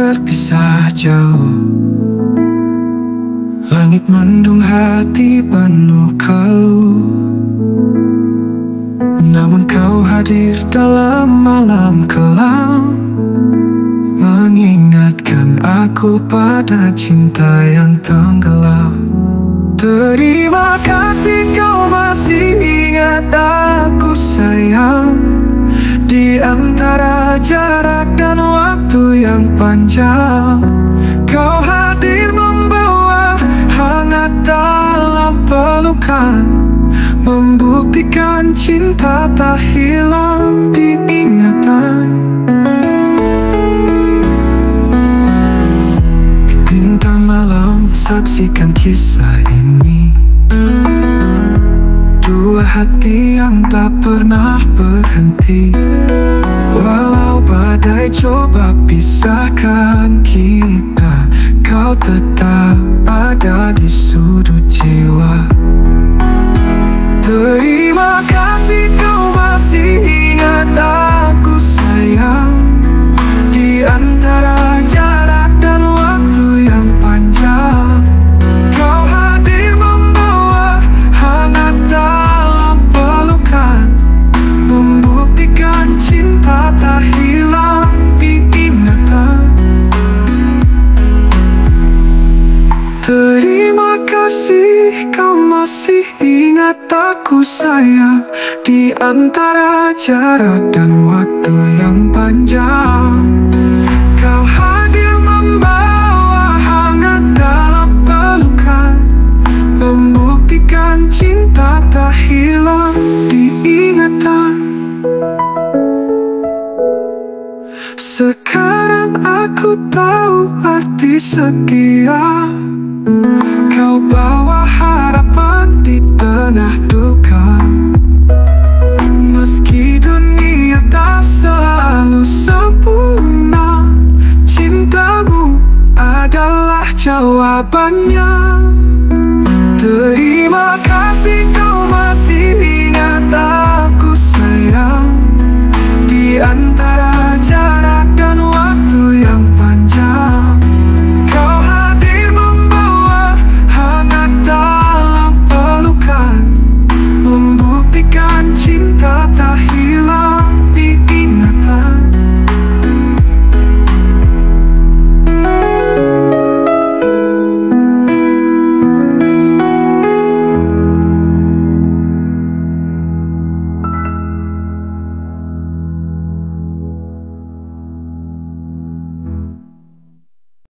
terpisah jauh. Langit mendung, hati penuh keluh. Namun kau hadir dalam malam kelam, mengingatkan aku pada cinta yang tenggelam. Terima kasih kau masih ingat aku sayang. Di antara jarak dan waktu yang panjang, kau hadir membawa hangat dalam pelukan, membuktikan cinta tak hilang di ingatan. Bintang malam saksikan kisah ini, dua hati yang tak pernah berhenti. Walau badai coba pisahkan kita, kau tetap ada di sudut jiwa. Terima kasih kau masih ingat aku sayang. Di antara jarak dan waktu yang panjang, kau hadir membawa hangat dalam pelukan, membuktikan cinta tak hilang di ingatan. Terima kasih kau masih ingat aku sayang. Di antara jarak dan waktu yang panjang, kau hadir membawa hangat dalam pelukan, membuktikan cinta tak hilang di ingatan. Sekarang aku tahu arti setia. Kau bawa harapan di tengah duka. Meski dunia tak selalu sempurna, cintamu adalah jawabannya. Terima kasih kau masih ingat aku sayang. Di antara